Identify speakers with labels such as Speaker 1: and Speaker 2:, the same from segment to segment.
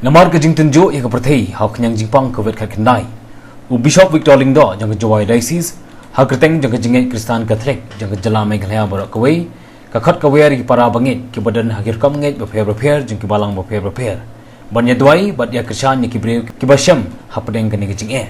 Speaker 1: Namar ke jing tenjo ia ke perthei hau kenyang jingpang ke wet khat kendai. Bishop Victor Lingdo jang ke Jawai Diocese hau kerteng jang ke jingai Kristan Katolik jang ke jala Meghalaya barak kawai ka khat kawai ri para bangit ke badan hagir kam ngai beper jang ke balang beper. Banya duai bat ya kersan ni kibre ke basyam hapadeng ke ni ke jingai.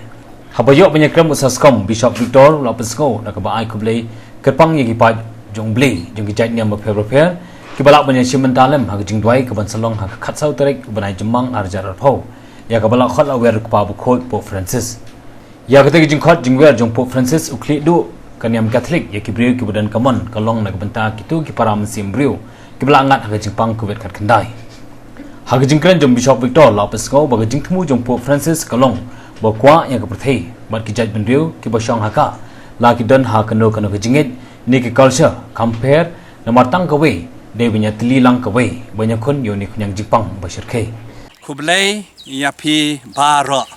Speaker 1: Habayok penyekram usaskom Bishop Victor lapesco nak ba ai kublei kerpang ye ki pa jong blei jang ke jait niam beper. Kibalak banyak simentalem hak jing duai ke bansalong hak khat sau terik banai jemang arjar arpau ya kabalak khat awer ke pa bukhoi Pope Francis ya kata jing khat jing wer jong Pope Francis ukli du kaniam Katolik ya kibriu ki badan kamon kalong nak benta kitu ki para mesim briu kibalak ngat hak jing pang kuwet khat kendai hak jing kren jong Bishop Victor lapesco bag jing temu jong Pope Francis kalong bakwa ya ke perthei bat ki jaj benriu ki basong haka la ki don ha kano ke jingit ni ki culture compare na martang kawe dia punya telilang kawai banyak kon yo ni yang Jepang basir ke
Speaker 2: kublai ya pi baro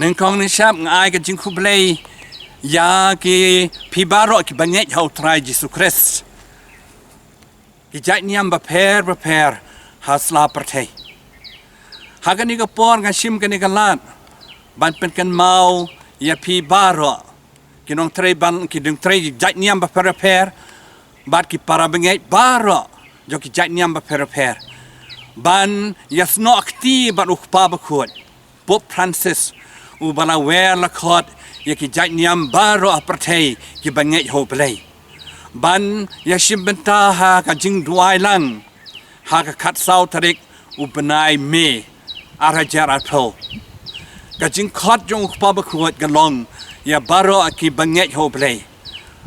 Speaker 2: nengkong ni syap ngai ke jing kublai ya ki pi baro ki banyak hau try Jesus Christ ki jai niam beper hasla perthei hagani ka por ngashim kani kalat ban pen kan mau ya pi baro ki nong tray ban ki ding tray jai niam beper bat ki para bengai bara jo ki jait niam beper ban yasno akti bat ukpa bakut Pope Francis u bala wer la khot ye ki jait niam bara apartei ki bengai ho play ban yashim benta ha ka jing duai lang ha ka khat sau tarik u benai me arajar atho ka jing khot jong ukpa bakut galong ya bara ki bengai ho play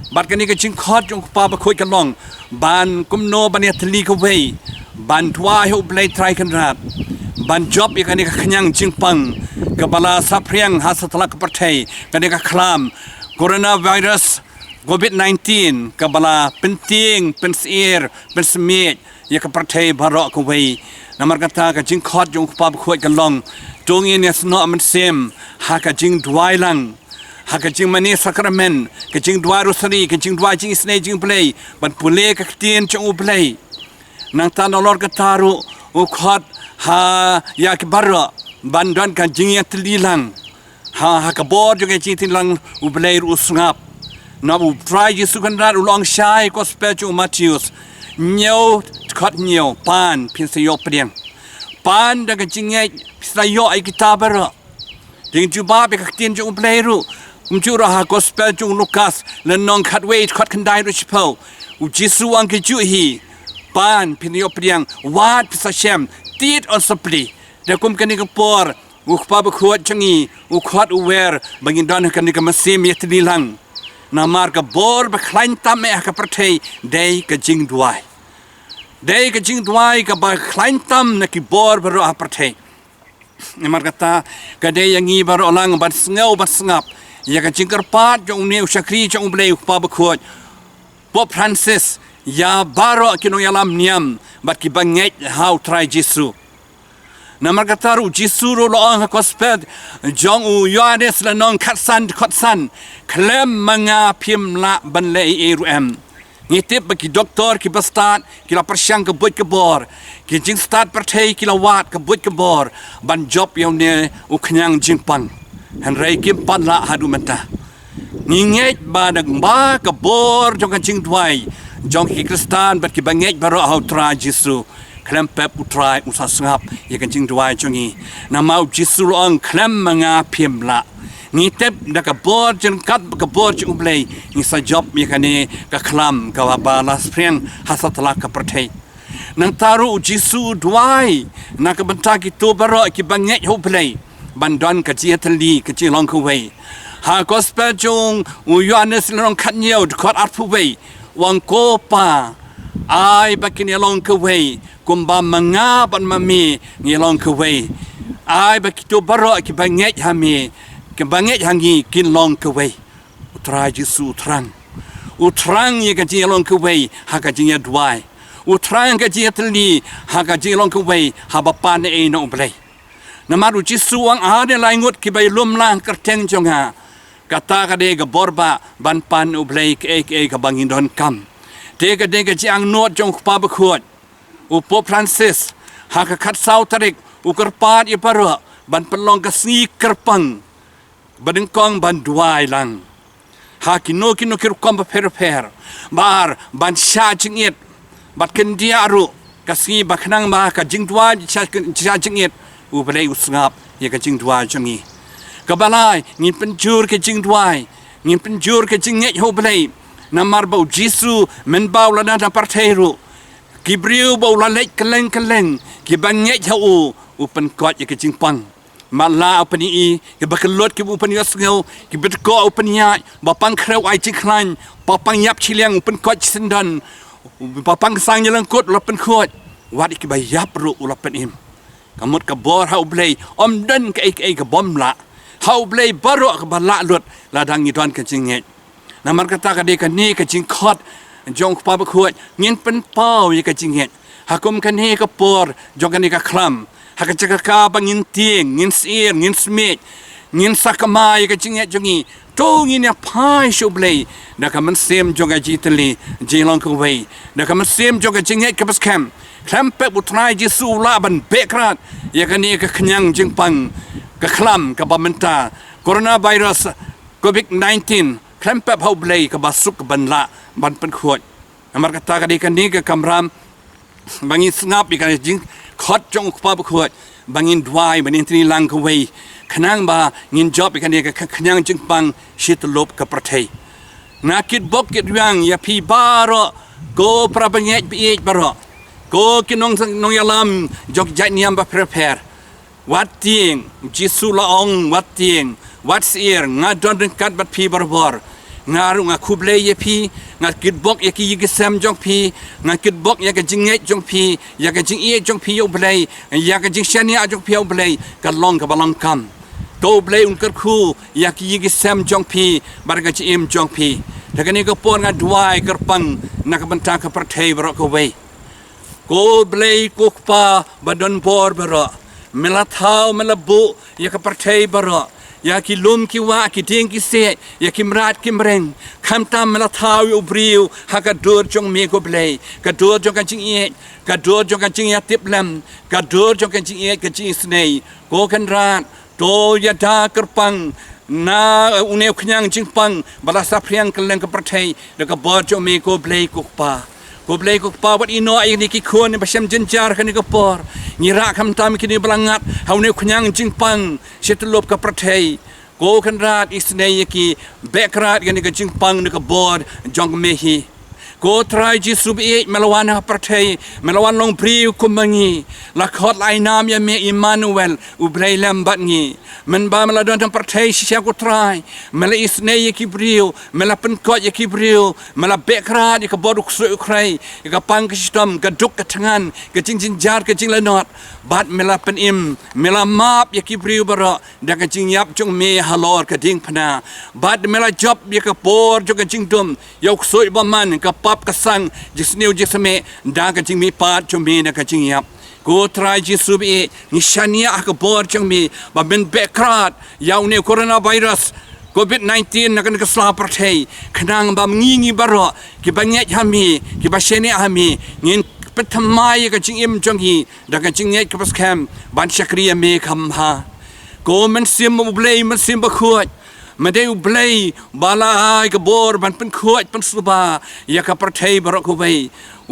Speaker 2: bat kani ke jing khot jong pa ba khoi kalong ban kumno ban ya tli ko wei ban twa ho play try kan rat ban job ya kani ka khanyang jing pang ka bala sapriang hasatla ka parthei kani ka khlam coronavirus COVID-19 ka bala penting pensir pensmit ya ka parthei barok ko wei namar kata ka jing khot jong pa ba khoi kalong tongin ya sno am sem ha ka jing duai lang hakajing mani sakramen kajing dua rosari kajing dua jing snai jing play ban pule ka tien chong play nang tan lor ka taru u khat ha ya ki barra ban dan ka jing ya tlilang ha ka bor jo ka jing tlilang u play u sngap na u try Jesu kan rat u long shai gospel jo Matthews nyau khat nyau pan pin se yo priang pan da ka jing ya sa yo ai kitabara jing ju ba be ka tien jo play ru Umjura ha gospel jung Lukas lenong khat wait khat kandai ru chipo u Jesu ang ke ju hi pan pinyo priang wat pisa shem tit on sapli de kum kani ka por u khpa ba khot changi u khat u wer bangin dan kani ka masim yetni lang na mar ka bor ba khlain tam me ka perthei dei ka jing duai ka ba khlain tam na ki bor ba ro a perthei mar kata ka dei yangi ba ro lang ba sngo ba snap ya ka jingkar pat jong neu shakri jong blei pa bakhot Pope Francis ya baro kino yalam niam bat ki banget how try Jesu namar kataru Jesu ro lo ang gospel jong u Yohanes la nong khatsan klem manga phim la ban le erum ngitip bagi doktor ki bastat ki la persyang ke buat ke bor ki jing start perthei ki la wat ke buat ke bor ban job yang ne u khnyang jingpan Henry Kim pan la hadu menta ninget badag ba ka bor jong ka jing duai jong ki Kristan bat ki banget baro how try Jesu klem pep u try u sa sngap ye ka jing duai jongi na mau Jesu lo ang klem manga phim la ni tep da ka bor jeng kat ka bor jong blei ni sa job ye ka ne ka khlam ka ba la spreng hasatla ka perthei nang taru Jesu duai na ka benta ki to baro ki banget ho blei bandon ka chia tali ka chia long ku wei ha gospel jong u Yohanes long khat nyeu khot at pu wei wang ko pa ai bakin long ku wei kumba manga ban mami ni long ku wei ai bakito baro ki banget ha mi ke banget hangi kin long ku wei utra Jesu utrang ye ka chia long ku wei ha ka chia duai utrang ka chia tali ha ka chia long ku wei ha ba pa ne no blai Namaru Jesu ang ade laingut ki bay lumlang kerteng jonga kata kade ga borba ban pan u blai ke ka bangin don kam te ga de ga jiang not jong pa ba khot u Pope Francis ha ka khat sau tarik ukar pat ya para ban pelong kasi kerpang badeng kong ban duai lang ha kino kir kom per bar ban sha jingit bat ken diaru kasi baknang ma ka jing dua cha jingit u belai usngap ya ka jing dua jangi kabalai ngin penjur ke jing duai ngin penjur ke jinget ho belai namar bau jisu men bau la na parteru kibriu bau la lek keleng ki banget hau upen kot ya ke jing pang mala upani i ke bakelot ke upen yasngau ki betko upen ya bapang kreu ai jing klan papang yap chiliang upen kot sendan papang sang yelang kot lapen kot wat ki bayap ru ulapen im kamut ka bor hau blei om den ke ke bom la hau blei baru ka bala lut ladang ni don ke jinget namar kata ka de ka ni ka jing khot jong pa ba khot ngin pen pau ye ka jinget hakum ka ni ka por jong ka ni ka klam haka chaka ka bangin tieng ngin sir ngin smet ngin sakama ye ka jinget jongi to ngin ya pai shu blei na ka man sem jong ka jitali jilong ko wei na ka man sem jong ka jinget ka bas kam klam pe utrai jisu la ban bekrat ye ka ni ka knyang jing pang ka klam ka bamenta coronavirus covid-19 klampe hau blei ka basuk ban la ban pen khot amar kata ka kan ni ka kamram bangi snap ka jing khot jong pa ba khot bangin dwai banin tri lang ka wei khnang ba ngin job ka ni ka khnang jing pang shit lop ka prathei nakit bok kit yang ya pi baro go prabanyet bi baro go kinong nong yalam jok jai niam ba prepare wat tieng jisu laong wat tieng wat sier nga don kat bat pi barbor ngaru nga kuble ye pi nga kitbok ye ki yigesam jong pi nga kitbok ye ka jinget jong pi ya ka jing e jong pi yo blai ya ka jing shania jong pi yo blai ka long ka balang kam to blai un kar khu ya ki yigesam jong pi bar ka chi em jong pi ta ka ni ka pon nga duai kar pang na ka banta ka parthei bro ko wei ko blai ko pa badon bor bro melathau melabu ya ka parthei baro ya ki lum ki wa ki ting ki se ya ki mrat ki mreng kham tam melathau u briu ha ka dur jong me ko blei ka dur jong ka ching e ka dur jong ka ching ya tip lam ka dur jong ka ching e ka ching snei ko kan rat to ya da kerpang na une khnyang ching pang bala sa priang keleng ka parthei da ka bor jong me ko blei ko pa ko blei ko pa wat ino ai ni ki khon ba sham jenjar kan ko por ngira kham tam kini belangat haune khnyang jing pang setlop ka prathei ko kan rat isnei ki bekrat kan ka jing pang ni ka bor jong mehi ko trai ji subi melawan prathei melawan long pri kumangi la khot lai nam ya me Emmanuel u blei lam bat ngi men ba mela don prathei sia ko trai mela isnei ki brio mela pen ko ye ki brio mela bekrat ka bor su krai ka pang ka sistem ka duk ka tangan ka jing jar ka jing lanot bat mela pen im mela map ye ki brio bara da ka jing yap jong me halor ka ding phana bat mela job ye ka por jong ka jing dum yo su ba man ka pap ka sang jisneu jisme da ka jing mi pat jong me da ka jing yap ko try jisu bi ni shania ka bor jong mi ba ben bekrat yaw ne coronavirus covid-19 na kan ka sla parthei khnang ba ngi baro ki banyet hami ki ba shene hami ngin pathamai ka jing im jong hi da ka jing ye ka pas kham ban shakriya me kham ha ko man sim blai man sim ba khot madeu blai bala ai ka bor ban pen khot pen suba ya ka parthei baro ko wei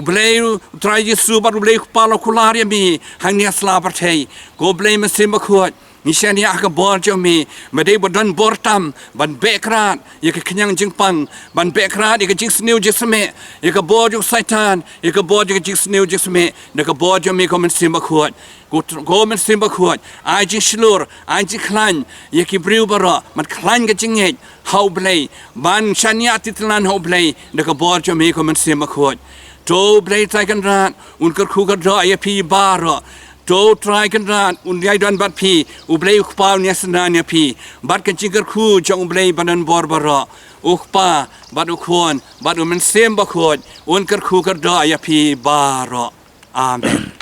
Speaker 2: blai try jisu ba blai pala kularia mi hang ni sla parthei ko blai man sim ba khot ni shani ka bor jong mi madeu bodon bor tam ban bekrat ya ka knyang jing pang ban bekrat ya ka jing sneu jisme ya ka bor jong satan ya ka bor jing sneu jisme da ka bor jong mi ko man sim ba khot ko man sim ba khot ai jing shlur ai jing klan ya ki briu bara man klan ka jing het hau blai ban shania titlan hau blai da ka bor jong mi ko man sim ba khot to blai tai kan rat un ka khu ka dra ya pi bara to try kan rat un yai don bat pi u blai u pa nya sna nya pi bat kan jing ka khu jong blai banan bor bara u pa bat u khon bat u man sim ba khot un ka khu ka dra ya pi bara amen